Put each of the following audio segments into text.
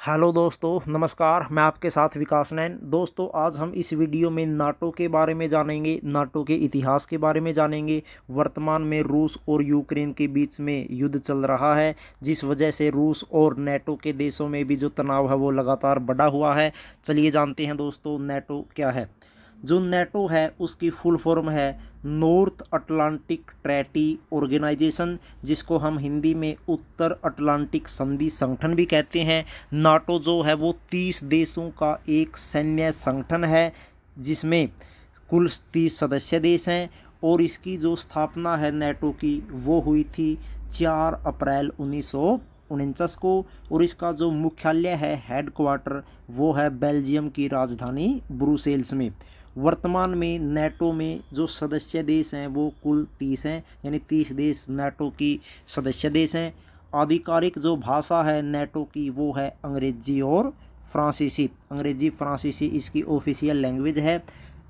Hello दोस्तों, नमस्कार। मैं आपके साथ विकास नैन। दोस्तों, आज हम इस वीडियो में नाटो के बारे में जानेंगे, नाटो के इतिहास के बारे में जानेंगे। वर्तमान में रूस और यूक्रेन के बीच में युद्ध चल रहा है, जिस वजह से रूस और नाटो के देशों में भी जो तनाव है वो लगातार बढ़ा हुआ है। चलिए जानते हैं दोस्तों, नाटो क्या है। जो नाटो है उसकी फुल फॉर्म है नॉर्थ अटलांटिक ट्रेटी ऑर्गेनाइजेशन, जिसको हम हिंदी में उत्तर अटलांटिक संधि संगठन भी कहते हैं। नाटो जो है वो 30 देशों का एक सैन्य संगठन है, जिसमें कुल 30 सदस्य देश हैं। और इसकी जो स्थापना है नाटो की वो हुई थी 4 अप्रैल 1949 को। और इसका जो मुख्यालय है, हेड क्वार्टर, वो है बेल्जियम की राजधानी ब्रुसेल्स में। वर्तमान में नाटो में जो सदस्य देश हैं वो कुल 30 हैं, यानी 30 देश नाटो की सदस्य देश हैं। आधिकारिक जो भाषा है नाटो की वो है अंग्रेजी और फ्रांसीसी। अंग्रेजी फ्रांसीसी इसकी ऑफिशियल लैंग्वेज है।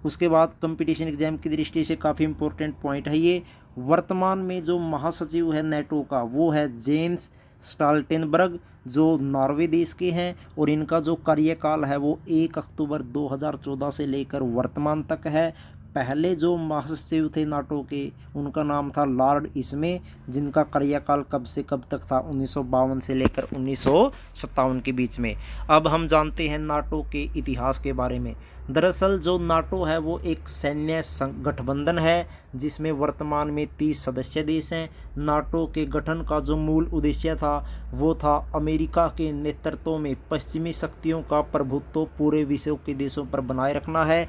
उसके बाद कंपटीशन एग्जाम की दृष्टि से काफ़ी इंपॉर्टेंट पॉइंट है ये। वर्तमान में जो महासचिव है नाटो का वो है जेम्स स्टाल्टेनबर्ग, जो नॉर्वे देश के हैं। और इनका जो कार्यकाल है वो 1 अक्टूबर 2014 से लेकर वर्तमान तक है। पहले जो महासचिव थे नाटो के उनका नाम था लॉर्ड इसमे, जिनका कार्यकाल कब से कब तक था, 1952 से लेकर 1957 के बीच में। अब हम जानते हैं नाटो के इतिहास के बारे में। दरअसल जो नाटो है वो एक सैन्य गठबंधन है, जिसमें वर्तमान में 30 सदस्य देश हैं। नाटो के गठन का जो मूल उद्देश्य था वो था अमेरिका के नेतृत्व में पश्चिमी शक्तियों का प्रभुत्व पूरे विश्व के देशों पर बनाए रखना है।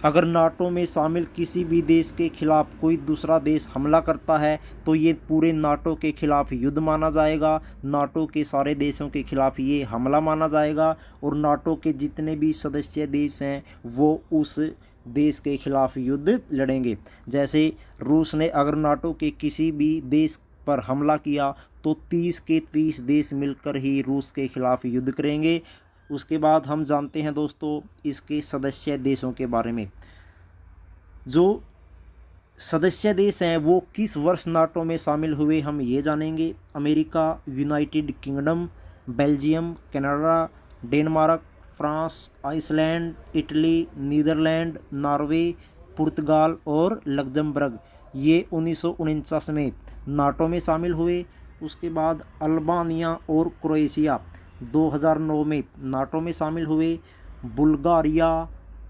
अगर नाटो में शामिल किसी भी देश के खिलाफ कोई दूसरा देश हमला करता है तो ये पूरे नाटो के खिलाफ युद्ध माना जाएगा। नाटो के सारे देशों के खिलाफ ये हमला माना जाएगा। और नाटो के जितने भी सदस्य देश हैं वो उस देश के खिलाफ युद्ध लड़ेंगे। जैसे रूस ने अगर नाटो के किसी भी देश पर हमला किया तो 30 के 30 देश मिलकर ही रूस के खिलाफ युद्ध करेंगे। उसके बाद हम जानते हैं दोस्तों इसके सदस्य देशों के बारे में। जो सदस्य देश हैं वो किस वर्ष नाटो में शामिल हुए हम ये जानेंगे। America, United Kingdom, Belgium, Canada, Denmark, France, Iceland, Italy, Netherland, Norway, पुर्तगाल और लग्जमबर्ग, ये 1949 में नाटो में शामिल हुए। उसके बाद अल्बानिया और क्रोएशिया 2009 में नाटो में शामिल हुए। Bulgaria,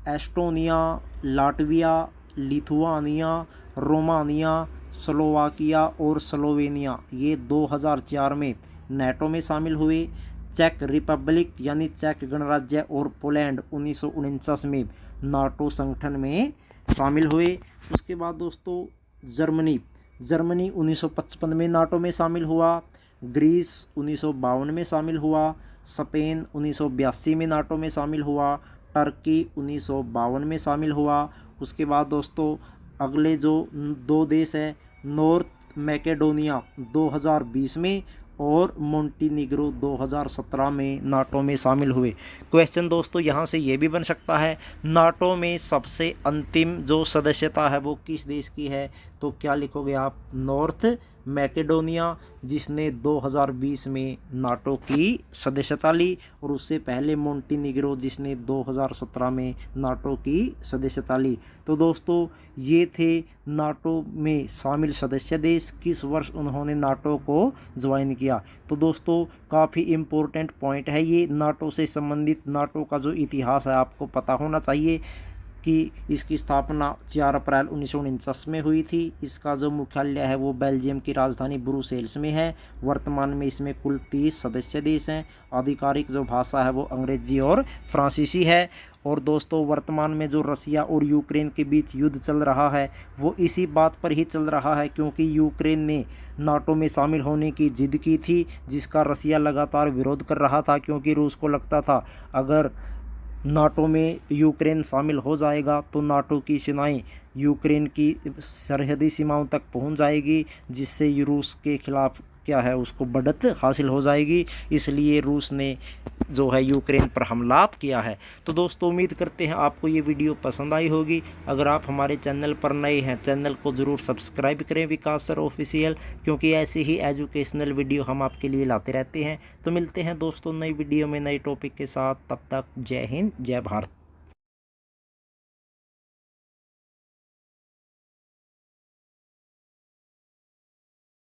Estonia, Latvia, Lithuania, Romania, Slovakia और स्लोवेनिया, ये 2004 में नाटो में शामिल हुए। चेक रिपब्लिक यानी चेक गणराज्य और पोलैंड 1949 में नाटो संगठन में शामिल हुए। उसके बाद दोस्तों जर्मनी 1955 में नाटो में शामिल हुआ। ग्रीस 1952 में शामिल हुआ। स्पेन 1982 में नाटो में शामिल हुआ। टर्की 1952 में शामिल हुआ। उसके बाद दोस्तों अगले जो 2 देश हैं, नॉर्थ मैकेडोनिया 2020 में और मोंटीनिग्रो 2017 में नाटो में शामिल हुए। क्वेश्चन दोस्तों यहाँ से ये भी बन सकता है, नाटो में सबसे अंतिम जो सदस्यता है वो किस देश की है? तो क्या लिखोगे आप? नॉर्थ मैकेडोनिया, जिसने 2020 में नाटो की सदस्यता ली। और उससे पहले मोंटीनिग्रो, जिसने 2017 में नाटो की सदस्यता ली। तो दोस्तों ये थे नाटो में शामिल सदस्य देश, किस वर्ष उन्होंने नाटो को ज्वाइन किया। तो दोस्तों काफ़ी इम्पोर्टेंट पॉइंट है ये नाटो से संबंधित। नाटो का जो इतिहास है आपको पता होना चाहिए कि इसकी स्थापना 4 अप्रैल 1949 में हुई थी। इसका जो मुख्यालय है वो बेल्जियम की राजधानी ब्रुसेल्स में है। वर्तमान में इसमें कुल 30 सदस्य देश हैं। आधिकारिक जो भाषा है वो अंग्रेजी और फ्रांसीसी है। और दोस्तों वर्तमान में जो रसिया और यूक्रेन के बीच युद्ध चल रहा है वो इसी बात पर ही चल रहा है, क्योंकि यूक्रेन ने नाटो में शामिल होने की जिद की थी, जिसका रसिया लगातार विरोध कर रहा था, क्योंकि रूस को लगता था अगर नाटो में यूक्रेन शामिल हो जाएगा तो नाटो की सेनाएं यूक्रेन की सरहदी सीमाओं तक पहुंच जाएगी, जिससे रूस के खिलाफ क्या है उसको बढ़त हासिल हो जाएगी, इसलिए रूस ने जो है यूक्रेन पर हमला किया है। तो दोस्तों उम्मीद करते हैं आपको ये वीडियो पसंद आई होगी। अगर आप हमारे चैनल पर नए हैं, चैनल को ज़रूर सब्सक्राइब करें विकास सर ऑफिशियल, क्योंकि ऐसे ही एजुकेशनल वीडियो हम आपके लिए लाते रहते हैं। तो मिलते हैं दोस्तों नई वीडियो में नए टॉपिक के साथ, तब तक जय हिंद जय भारत।